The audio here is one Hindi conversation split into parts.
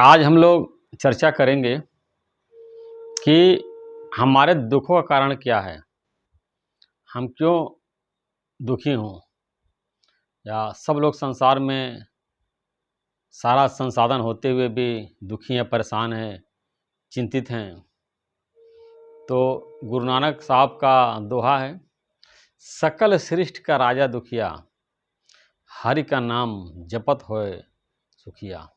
आज हम लोग चर्चा करेंगे कि हमारे दुखों का कारण क्या है, हम क्यों दुखी हों, या सब लोग संसार में सारा संसाधन होते हुए भी दुखी हैं, परेशान हैं, चिंतित हैं। तो गुरु नानक साहब का दोहा है, सकल सृष्टि का राजा दुखिया, हरि का नाम जपत होए सुखिया।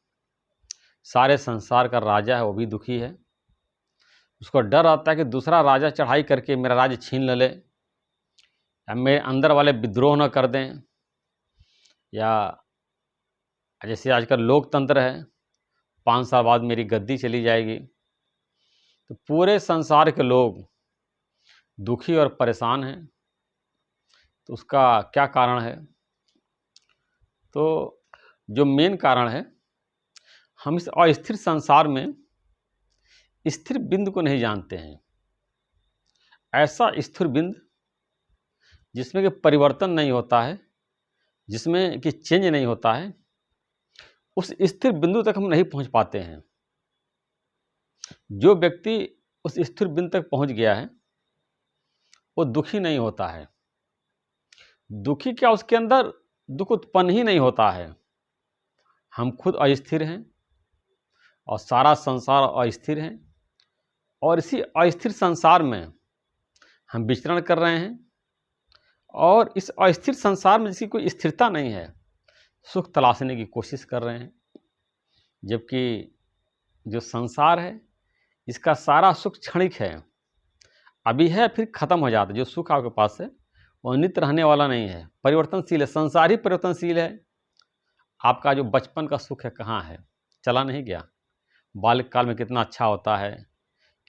सारे संसार का राजा है, वो भी दुखी है। उसको डर आता है कि दूसरा राजा चढ़ाई करके मेरा राज्य छीन ले, या मेरे अंदर वाले विद्रोह न कर दें, या जैसे आजकल लोकतंत्र है, 5 साल बाद मेरी गद्दी चली जाएगी। तो पूरे संसार के लोग दुखी और परेशान हैं। तो उसका क्या कारण है? तो जो मेन कारण है, हम इस अस्थिर संसार में स्थिर बिंदु को नहीं जानते हैं। ऐसा स्थिर बिंदु जिसमें कि परिवर्तन नहीं होता है, जिसमें कि चेंज नहीं होता है, उस स्थिर बिंदु तक हम नहीं पहुंच पाते हैं। जो व्यक्ति उस स्थिर बिंदु तक पहुंच गया है वो दुखी नहीं होता है। दुखी क्या, उसके अंदर दुख उत्पन्न ही नहीं होता है। हम खुद अस्थिर हैं और सारा संसार अस्थिर है, और इसी अस्थिर संसार में हम विचरण कर रहे हैं। और इस अस्थिर संसार में जिसकी कोई स्थिरता नहीं है, सुख तलाशने की कोशिश कर रहे हैं। जबकि जो संसार है, इसका सारा सुख क्षणिक है, अभी है फिर खत्म हो जाता है। जो सुख आपके पास है वो नित्य रहने वाला नहीं है, परिवर्तनशील है। संसार ही परिवर्तनशील है। आपका जो बचपन का सुख है कहाँ है? चला नहीं गया। बाल्यकाल में कितना अच्छा होता है,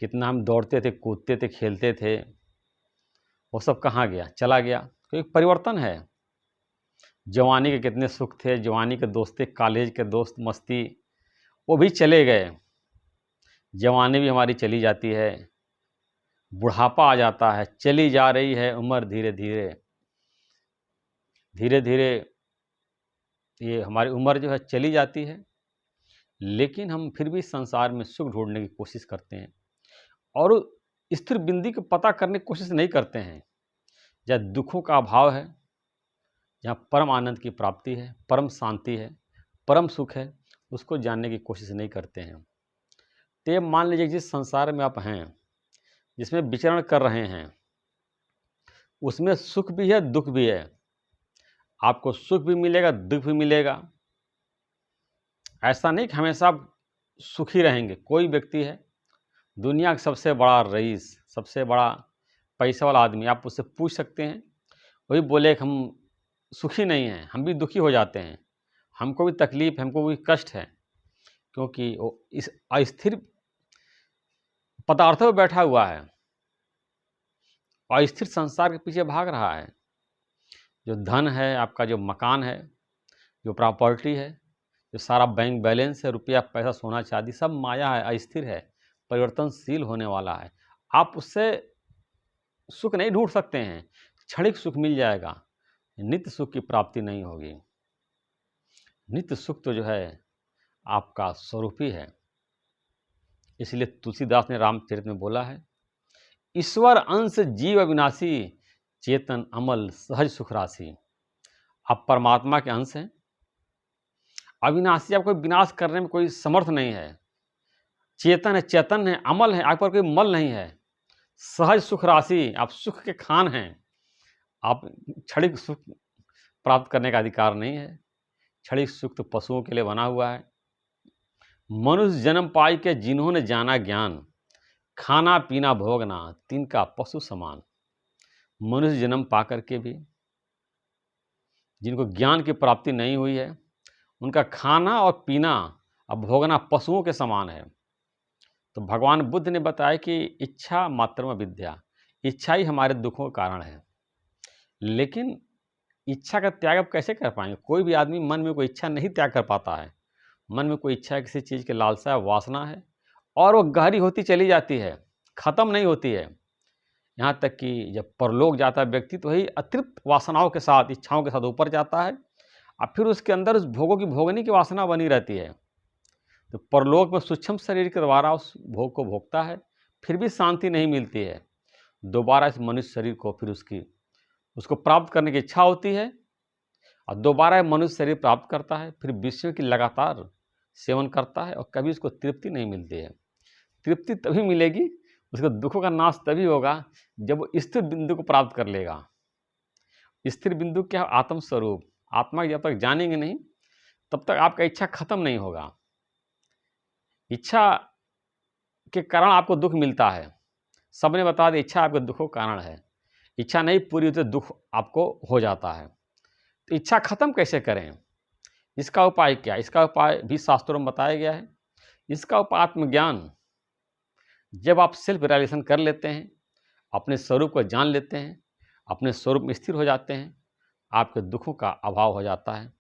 कितना हम दौड़ते थे, कूदते थे, खेलते थे, वो सब कहाँ गया? चला गया। क्योंकि परिवर्तन है। जवानी के कितने सुख थे, जवानी के दोस्त थे, कॉलेज के दोस्त, मस्ती, वो भी चले गए। जवानी भी हमारी चली जाती है, बुढ़ापा आ जाता है, चली जा रही है उम्र धीरे धीरे। धीरे धीरे ये हमारी उम्र जो है चली जाती है, लेकिन हम फिर भी संसार में सुख ढूंढने की कोशिश करते हैं और स्थिर बिंदु को पता करने की कोशिश नहीं करते हैं। जहाँ दुखों का अभाव है, जहाँ परम आनंद की प्राप्ति है, परम शांति है, परम सुख है, उसको जानने की कोशिश नहीं करते हैं। तो ये मान लीजिए जिस संसार में आप हैं, जिसमें विचरण कर रहे हैं, उसमें सुख भी है, दुख भी है। आपको सुख भी मिलेगा, दुख भी मिलेगा। ऐसा नहीं कि हमेशा आप सुखी रहेंगे। कोई व्यक्ति है दुनिया का सबसे बड़ा रईस, सबसे बड़ा पैसा वाला आदमी, आप उससे पूछ सकते हैं, वही बोले कि हम सुखी नहीं हैं, हम भी दुखी हो जाते हैं, हमको भी तकलीफ, हमको भी कष्ट है। क्योंकि वो इस अस्थिर पदार्थों में बैठा हुआ है, अस्थिर संसार के पीछे भाग रहा है। जो धन है, आपका जो मकान है, जो प्रॉपर्टी है, जो सारा बैंक बैलेंस है, रुपया पैसा सोना चांदी, सब माया है, अस्थिर है, परिवर्तनशील होने वाला है। आप उससे सुख नहीं ढूंढ सकते हैं। क्षणिक सुख मिल जाएगा, नित्य सुख की प्राप्ति नहीं होगी। नित्य सुख तो जो है आपका स्वरूप ही है। इसलिए तुलसीदास ने रामचरित में बोला है, ईश्वर अंश जीव अविनाशी, चेतन अमल सहज सुख राशि। आप परमात्मा के अंश हैं, अविनाशी, आपको विनाश करने में कोई समर्थ नहीं है। चेतन है, चैतन्य है, अमल है, आप पर कोई मल नहीं है। सहज सुख राशि, आप सुख के खान हैं। आप क्षणिक सुख प्राप्त करने का अधिकार नहीं है। क्षणिक सुख तो पशुओं के लिए बना हुआ है। मनुष्य जन्म पाई के जिन्होंने जाना ज्ञान, खाना पीना भोगना तिनका पशु समान। मनुष्य जन्म पा करके भी जिनको ज्ञान की प्राप्ति नहीं हुई है, उनका खाना और पीना और भोगना पशुओं के समान है। तो भगवान बुद्ध ने बताया कि इच्छा मात्रम विद्या, इच्छा ही हमारे दुखों का कारण है। लेकिन इच्छा का त्याग आप कैसे कर पाएंगे? कोई भी आदमी मन में कोई इच्छा नहीं त्याग कर पाता है। मन में कोई इच्छा है, किसी चीज़ की लालसा है, वासना है, और वो गहरी होती चली जाती है, ख़त्म नहीं होती है। यहाँ तक कि जब परलोक जाता है व्यक्ति, तो वही अतृप्त वासनाओं के साथ, इच्छाओं के साथ ऊपर जाता है, और फिर उसके अंदर उस भोगों की भोगने की वासना बनी रहती है। तो परलोक में सूक्ष्म शरीर के द्वारा उस भोग को भोगता है, फिर भी शांति नहीं मिलती है। दोबारा इस मनुष्य शरीर को फिर उसको प्राप्त करने की इच्छा होती है और दोबारा ये मनुष्य शरीर प्राप्त करता है, फिर विषयों की लगातार सेवन करता है और कभी उसको तृप्ति नहीं मिलती है। तृप्ति तभी मिलेगी, उसके दुखों का नाश तभी होगा जब वो स्थिर बिंदु को प्राप्त कर लेगा। स्थिर बिंदु क्या है? आत्म स्वरूप। आत्मा जब तक जानेंगे नहीं तब तक आपका इच्छा खत्म नहीं होगा। इच्छा के कारण आपको दुख मिलता है। सबने बता दिया इच्छा आपके दुखों का कारण है। इच्छा नहीं पूरी होती तो दुख आपको हो जाता है। तो इच्छा खत्म कैसे करें? इसका उपाय क्या? इसका उपाय भी शास्त्रों में बताया गया है। इसका उपाय आत्मज्ञान। जब आप सेल्फ रियलाइजेशन कर लेते हैं, अपने स्वरूप को जान लेते हैं, अपने स्वरूप में स्थिर हो जाते हैं, आपके दुखों का अभाव हो जाता है।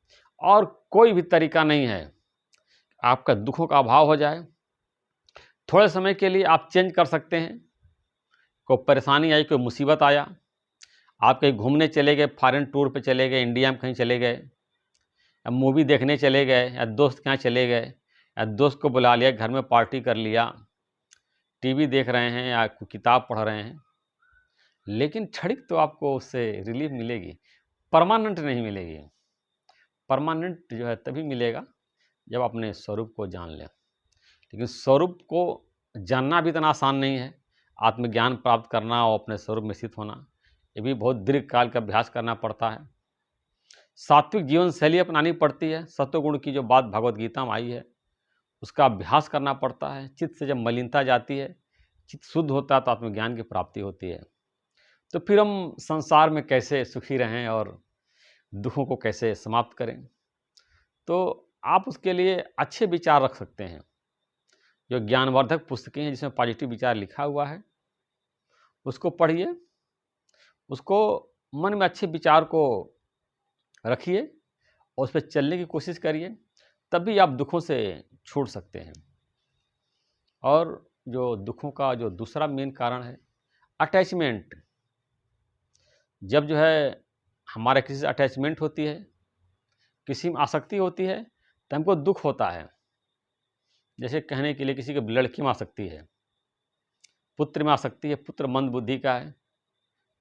और कोई भी तरीका नहीं है आपका दुखों का अभाव हो जाए। थोड़े समय के लिए आप चेंज कर सकते हैं। कोई परेशानी आई, कोई मुसीबत आया, आप कहीं घूमने चले गए, फॉरेन टूर पे चले गए, इंडिया में कहीं चले गए, या मूवी देखने चले गए, या दोस्त के यहाँ चले गए, या दोस्त को बुला लिया, घर में पार्टी कर लिया, टीवी देख रहे हैं या किताब पढ़ रहे हैं, लेकिन क्षणिक तो आपको उससे रिलीफ मिलेगी, परमानेंट नहीं मिलेगी। परमानेंट जो है तभी मिलेगा जब अपने स्वरूप को जान लें। लेकिन स्वरूप को जानना भी इतना आसान नहीं है। आत्मज्ञान प्राप्त करना और अपने स्वरूप में स्थित होना, ये भी बहुत दीर्घकाल का अभ्यास करना पड़ता है। सात्विक जीवन शैली अपनानी पड़ती है। सत्वगुण की जो बात भगवत गीता में आई है उसका अभ्यास करना पड़ता है। चित्त से जब मलिनता जाती है, चित्त शुद्ध होता है, तो आत्मज्ञान की प्राप्ति होती है। तो फिर हम संसार में कैसे सुखी रहें और दुखों को कैसे समाप्त करें? तो आप उसके लिए अच्छे विचार रख सकते हैं। जो ज्ञानवर्धक पुस्तकें हैं जिसमें पॉजिटिव विचार लिखा हुआ है उसको पढ़िए, उसको मन में अच्छे विचार को रखिए और उस पर चलने की कोशिश करिए, तभी आप दुखों से छूट सकते हैं। और जो दुखों का जो दूसरा मेन कारण है अटैचमेंट। जब जो है हमारे किसी से अटैचमेंट होती है, किसी में आसक्ति होती है, तो हमको दुख होता है। जैसे कहने के लिए किसी के लड़की में आसक्ति है, पुत्र में आसक्ति है, पुत्र मंद बुद्धि का है,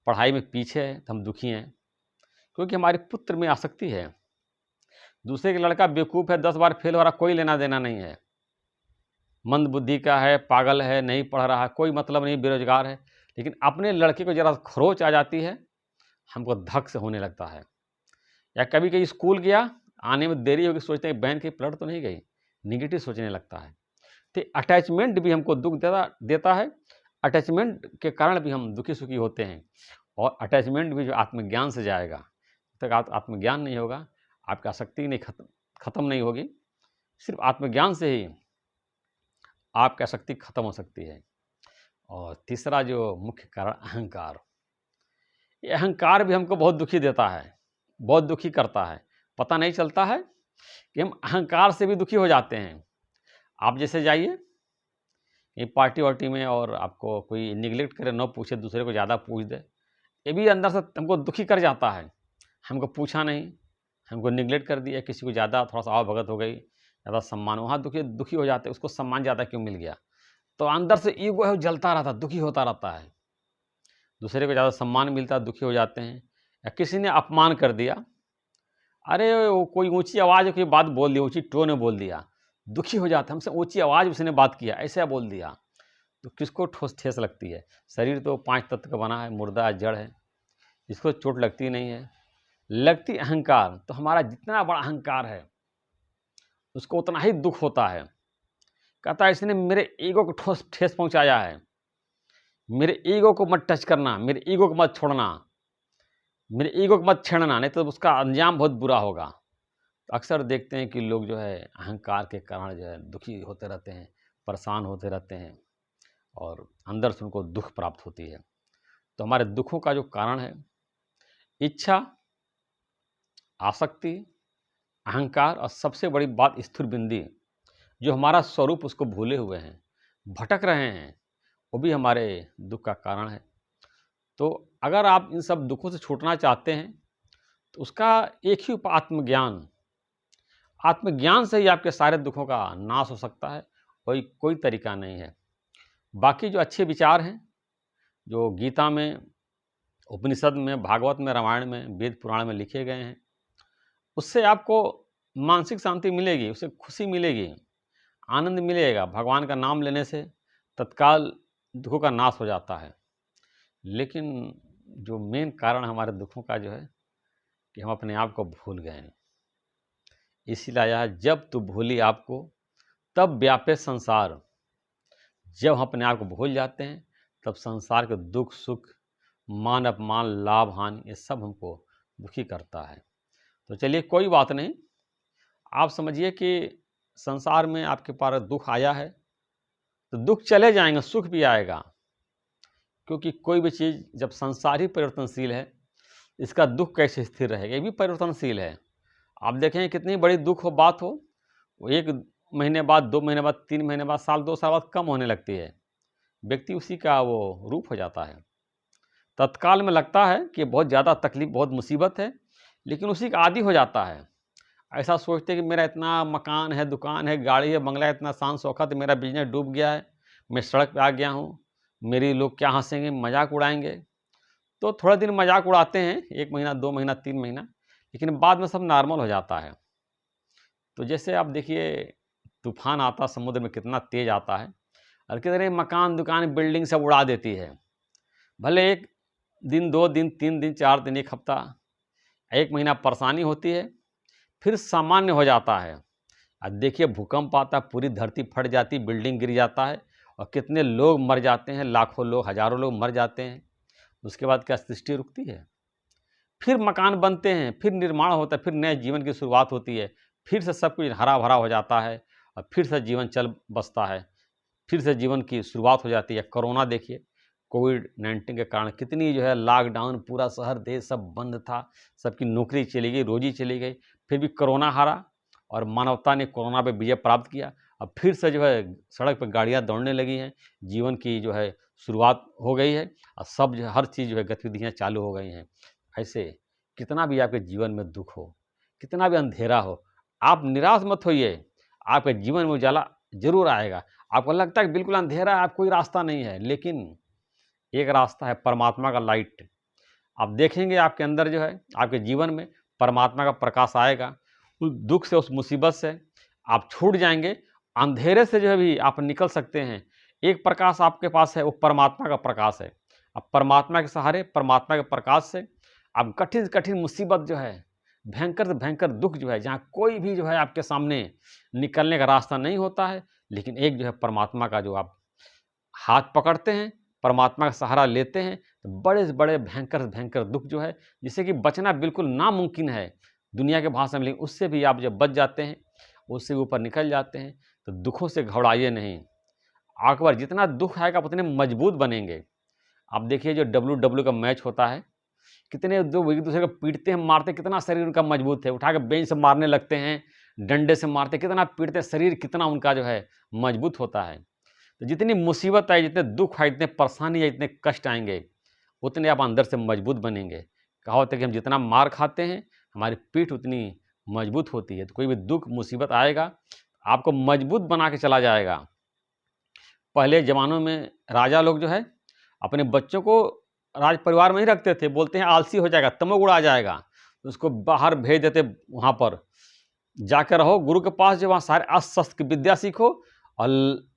पढ़ाई में पीछे है, तो हम दुखी हैं क्योंकि हमारे पुत्र में आसक्ति है। दूसरे का लड़का बेवकूफ़ है, 10 बार फेल हो रहा, कोई लेना देना नहीं है, मंद बुद्धि का है, पागल है, नहीं पढ़ रहा, कोई मतलब नहीं, बेरोजगार है। लेकिन अपने लड़के को जरा खरोच आ जाती है, हमको धक से होने लगता है। या कभी कभी स्कूल गया, आने में देरी होगी, सोचते हैं बहन की पलट तो नहीं गई, निगेटिव सोचने लगता है। तो अटैचमेंट भी हमको दुख देता है। अटैचमेंट के कारण भी हम दुखी सुखी होते हैं। और अटैचमेंट भी जो आत्मज्ञान से जाएगा, जब तक आत्मज्ञान नहीं होगा, आपकी आसक्ति नहीं खत्म नहीं होगी। सिर्फ आत्मज्ञान से ही आपकी आसक्ति खत्म हो सकती है। और तीसरा जो मुख्य कारण अहंकार। ये अहंकार भी हमको बहुत दुखी देता है, बहुत दुखी करता है। पता नहीं चलता है कि हम अहंकार से भी दुखी हो जाते हैं। आप जैसे जाइए ये पार्टी वार्टी में और आपको कोई निगलेक्ट करे, न पूछे, दूसरे को ज़्यादा पूछ दे, ये भी अंदर से हमको दुखी कर जाता है। हमको पूछा नहीं, हमको निगलेक्ट कर दिया, किसी को ज़्यादा थोड़ा सा आवभगत हो गई, ज़्यादा सम्मान, वहाँ दुखी हो जाते हैं। उसको सम्मान ज़्यादा क्यों मिल गया, तो अंदर से ईगो है वो जलता रहता, दुखी होता रहता है। दूसरे को ज़्यादा सम्मान मिलता है, दुखी हो जाते हैं। या किसी ने अपमान कर दिया, अरे वो कोई ऊंची आवाज़ में कोई बात बोल दी, ऊंची टोन में बोल दिया, दुखी हो जाता है। हमसे ऊंची आवाज़ उसने बात किया, ऐसा बोल दिया, तो किसको ठेस लगती है? शरीर तो 5 तत्व का बना है, मुर्दा जड़ है, इसको चोट लगती नहीं है। लगती अहंकार। तो हमारा जितना बड़ा अहंकार है उसको उतना ही दुख होता है। कहता है इसने मेरे ईगो को ठेस पहुंचाया है, मेरे ईगो को मत टच करना, मेरे ईगो को मत छोड़ना, मेरे ईगो को मत छेड़ना, नहीं तो उसका अंजाम बहुत बुरा होगा। तो अक्सर देखते हैं कि लोग जो है अहंकार के कारण जो है दुखी होते रहते हैं, परेशान होते रहते हैं और अंदर से उनको दुख प्राप्त होती है। तो हमारे दुखों का जो कारण है इच्छा, आसक्ति, अहंकार और सबसे बड़ी बात स्थिर बिंदी, जो हमारा स्वरूप उसको भूले हुए हैं, भटक रहे हैं, वो भी हमारे दुख का कारण है। तो अगर आप इन सब दुखों से छूटना चाहते हैं तो उसका एक ही उपाय आत्मज्ञान। आत्मज्ञान से ही आपके सारे दुखों का नाश हो सकता है, कोई तरीका नहीं है। बाकी जो अच्छे विचार हैं, जो गीता में, उपनिषद में, भागवत में, रामायण में, वेद पुराण में लिखे गए हैं, उससे आपको मानसिक शांति मिलेगी, उससे खुशी मिलेगी, आनंद मिलेगा। भगवान का नाम लेने से तत्काल दुखों का नाश हो जाता है। लेकिन जो मेन कारण हमारे दुखों का जो है कि हम अपने आप को भूल गए हैं। इसीलिए आया है, जब तू भूली आपको तब व्यापे संसार। जब हम अपने आप को भूल जाते हैं तब संसार के दुख सुख, मान अपमान, लाभ हानि, ये सब हमको दुखी करता है। तो चलिए कोई बात नहीं, आप समझिए कि संसार में आपके पास दुख आया है तो दुख चले जाएंगे, सुख भी आएगा। क्योंकि कोई भी चीज़ जब संसार ही परिवर्तनशील है, इसका दुख कैसे स्थिर रहेगा, ये भी परिवर्तनशील है। आप देखें कितनी बड़ी दुख हो, बात हो, वो 1 महीने बाद, 2 महीने बाद, 3 महीने बाद, साल 2 साल बाद कम होने लगती है। व्यक्ति उसी का वो रूप हो जाता है। तत्काल में लगता है कि बहुत ज़्यादा तकलीफ, बहुत मुसीबत है, लेकिन उसी का आदी हो जाता है। ऐसा सोचते कि मेरा इतना मकान है, दुकान है, गाड़ी है, बंगला है, इतना शान शौकत है, मेरा बिजनेस डूब गया है, मैं सड़क पे आ गया हूँ, मेरे लोग क्या हंसेंगे, मजाक उड़ाएंगे। तो थोड़ा दिन मजाक उड़ाते हैं, 1 महीना, 2 महीना, 3 महीना, लेकिन बाद में सब नॉर्मल हो जाता है। तो जैसे आप देखिए तूफान आता समुद्र में कितना तेज आता है और कितने मकान, दुकान, बिल्डिंग सब उड़ा देती है। भले 1 दिन, 2 दिन, 3 दिन, 4 दिन, 1 हफ्ता, 1 महीना परेशानी होती है, फिर सामान्य हो जाता है। अब देखिए भूकंप आता, पूरी धरती फट जाती, बिल्डिंग गिर जाता है और कितने लोग मर जाते हैं, लाखों लोग, हजारों लोग मर जाते हैं। उसके बाद क्या सृष्टि रुकती है? फिर मकान बनते हैं, फिर निर्माण होता है, फिर नए जीवन की शुरुआत होती है, फिर से सब कुछ हरा भरा हो जाता है और फिर से जीवन चल बसता है, फिर से जीवन की शुरुआत हो जाती है। कोरोना देखिए, कोविड-19 के कारण कितनी जो है लॉकडाउन, पूरा शहर देश सब बंद था, सबकी नौकरी चली गई, रोजी चली गई, फिर भी कोरोना हारा और मानवता ने कोरोना पे विजय प्राप्त किया। अब फिर से जो है सड़क पर गाड़ियाँ दौड़ने लगी हैं, जीवन की जो है शुरुआत हो गई है और सब जो हर चीज़ जो है गतिविधियाँ चालू हो गई हैं। ऐसे कितना भी आपके जीवन में दुख हो, कितना भी अंधेरा हो, आप निराश मत होइए, आपके जीवन में उजाला ज़रूर आएगा। आपको लगता है कि बिल्कुल अंधेरा है, अब कोई रास्ता नहीं है, लेकिन एक रास्ता है, परमात्मा का लाइट। आप देखेंगे आपके अंदर जो है, आपके जीवन में परमात्मा का प्रकाश आएगा। उस दुख से, उस मुसीबत से आप छूट जाएंगे, अंधेरे से जो है भी आप निकल सकते हैं। एक प्रकाश आपके पास है, वो परमात्मा का प्रकाश है। अब परमात्मा के सहारे, परमात्मा के प्रकाश से आप कठिन से कठिन मुसीबत जो है, भयंकर से भयंकर दुख जो है, जहाँ कोई भी जो है आपके सामने निकलने का रास्ता नहीं होता है, लेकिन एक जो है परमात्मा का जो आप हाथ पकड़ते हैं, परमात्मा का सहारा लेते हैं, तो बड़े से बड़े भयंकर से भयंकर दुख जो है, जिससे कि बचना बिल्कुल नामुमकिन है दुनिया के भाषा में, लेकिन उससे भी आप जब बच जाते हैं, उससे ऊपर निकल जाते हैं, तो दुखों से घबराइए नहीं। आपके पास जितना दुख आएगा आप उतने मजबूत बनेंगे। आप देखिए जो WWE का मैच होता है, कितने दो एक दूसरे को पीटते हैं, मारते हैं, कितना शरीर उनका मजबूत है, उठा के बेंच से मारने लगते हैं, डंडे से मारते हैं, कितना पीटते हैं, शरीर कितना उनका जो है मजबूत होता है। तो जितनी मुसीबत आए, जितने दुख आए, जितने परेशानी आए, जितने कष्ट आएंगे, उतने आप अंदर से मजबूत बनेंगे। कहावत है कि हम जितना मार खाते हैं, हमारी पीठ उतनी मजबूत होती है। तो कोई भी दुख मुसीबत आएगा, आपको मजबूत बना के चला जाएगा। पहले ज़मानों में राजा लोग जो है अपने बच्चों को राज परिवार में ही रखते थे, बोलते हैं आलसी हो जाएगा, तमोगुण आ जाएगा, तो उसको बाहर भेज देते, वहाँ पर जाकर रहो गुरु के पास, जो वहाँ सारे अस्त्र शस्त्र की विद्या सीखो और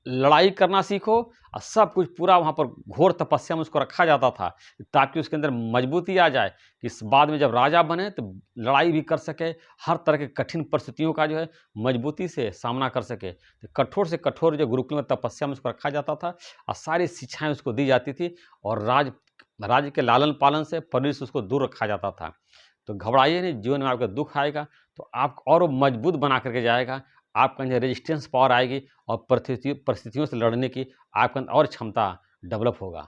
लड़ाई करना सीखो और सब कुछ पूरा वहाँ पर घोर तपस्या में उसको रखा जाता था, ताकि उसके अंदर मजबूती आ जाए कि इस बाद में जब राजा बने तो लड़ाई भी कर सके, हर तरह के कठिन परिस्थितियों का जो है मजबूती से सामना कर सके। तो कठोर से कठोर जो गुरुकुल में तपस्या में उसको रखा जाता था और सारी शिक्षाएँ उसको दी जाती थी और राज्य के लालन पालन से, परवरिश से उसको दूर रखा जाता था। तो घबराइए नहीं, जीवन में आपका दुख आएगा तो आप और मजबूत बना करके जाएगा, आपके अंदर रेजिस्टेंस पावर आएगी और परिस्थितियों से लड़ने की आपके अंदर और क्षमता डेवलप होगा।